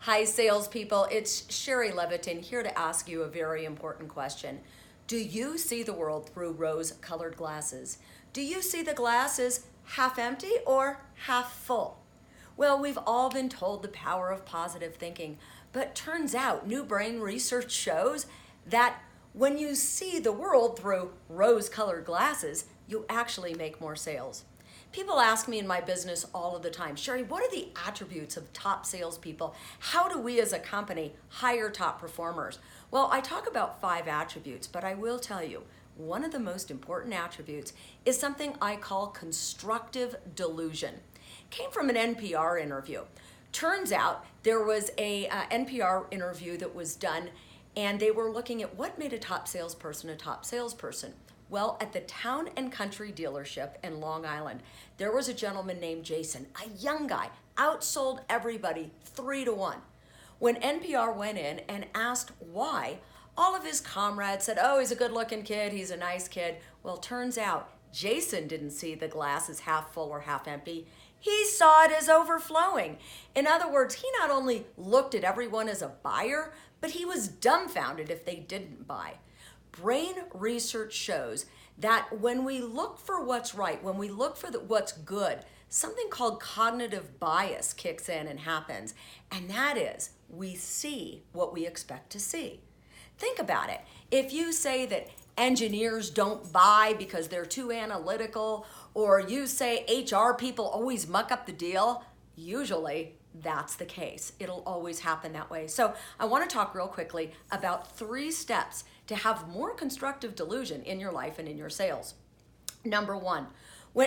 Hi, salespeople. It's Shari Levitin here to ask you a very important question. Do you see the world through rose-colored glasses? Do you see the glass as half empty or half full? Well, we've all been told the power of positive thinking, but turns out new brain research shows that when you see the world through rose-colored glasses, you actually make more sales. People ask me in my business all of the time, Shari, what are the attributes of top salespeople? How do we as a company hire top performers? Well, I talk about 5 attributes, but I will tell you, one of the most important attributes is something I call constructive delusion. It came from an NPR interview. Turns out there was a NPR interview that was done, and they were looking at what made a top salesperson a top salesperson. Well, at the Town and Country dealership in Long Island, there was a gentleman named Jason, a young guy, outsold everybody 3-1. When NPR went in and asked why, all of his comrades said, oh, he's a good-looking kid, he's a nice kid. Well, turns out Jason didn't see the glass as half full or half empty. He saw it as overflowing. In other words, he not only looked at everyone as a buyer, but he was dumbfounded if they didn't buy. Brain research shows that when we look for what's right, when we look for what's good, something called cognitive bias kicks in and happens. And that is, we see what we expect to see. Think about it. If you say that engineers don't buy because they're too analytical, or you say HR people always muck up the deal, usually that's the case. It'll always happen that way. So I want to talk real quickly about 3 steps to have more constructive delusion in your life and in your sales. Number 1,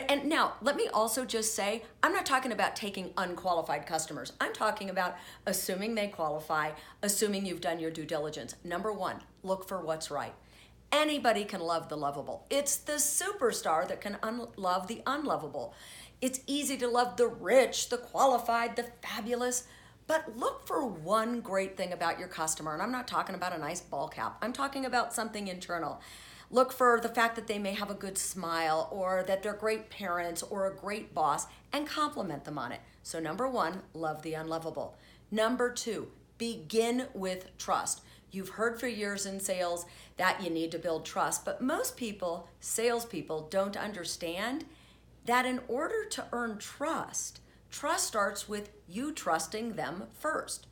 and now let me also just say, I'm not talking about taking unqualified customers. I'm talking about assuming they qualify, assuming you've done your due diligence. Number 1, look for what's right. Anybody can love the lovable. It's the superstar that can love the unlovable. It's easy to love the rich, the qualified, the fabulous, but look for one great thing about your customer. And I'm not talking about a nice ball cap. I'm talking about something internal. Look for the fact that they may have a good smile, or that they're great parents or a great boss, and compliment them on it. So number 1, love the unlovable. Number 2, begin with trust. You've heard for years in sales that you need to build trust, but most people, salespeople, don't understand that in order to earn trust, trust starts with you trusting them first.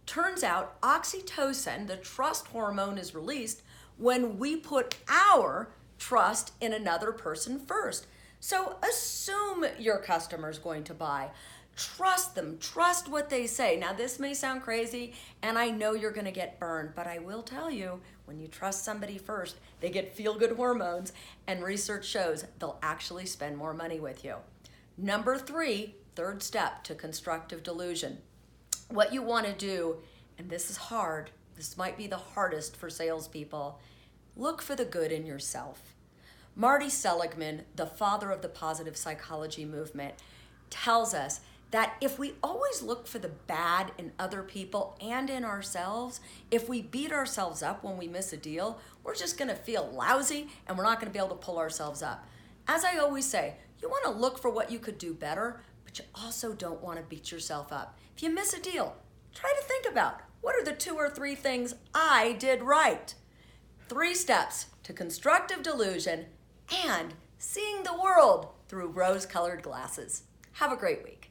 Turns out oxytocin, the trust hormone, is released when we put our trust in another person first. So assume your customer's going to buy. Trust them, trust what they say. Now this may sound crazy, and I know you're gonna get burned, but I will tell you, when you trust somebody first, they get feel-good hormones, and research shows they'll actually spend more money with you. Number 3, third step to constructive delusion. What you wanna do, and this is hard, this might be the hardest for salespeople, look for the good in yourself. Marty Seligman, the father of the positive psychology movement, tells us that if we always look for the bad in other people and in ourselves, if we beat ourselves up when we miss a deal, we're just gonna feel lousy and we're not gonna be able to pull ourselves up. As I always say, you wanna look for what you could do better, but you also don't wanna beat yourself up. If you miss a deal, try to think about, what are the 2 or 3 things I did right? 3 steps to constructive delusion and seeing the world through rose-colored glasses. Have a great week.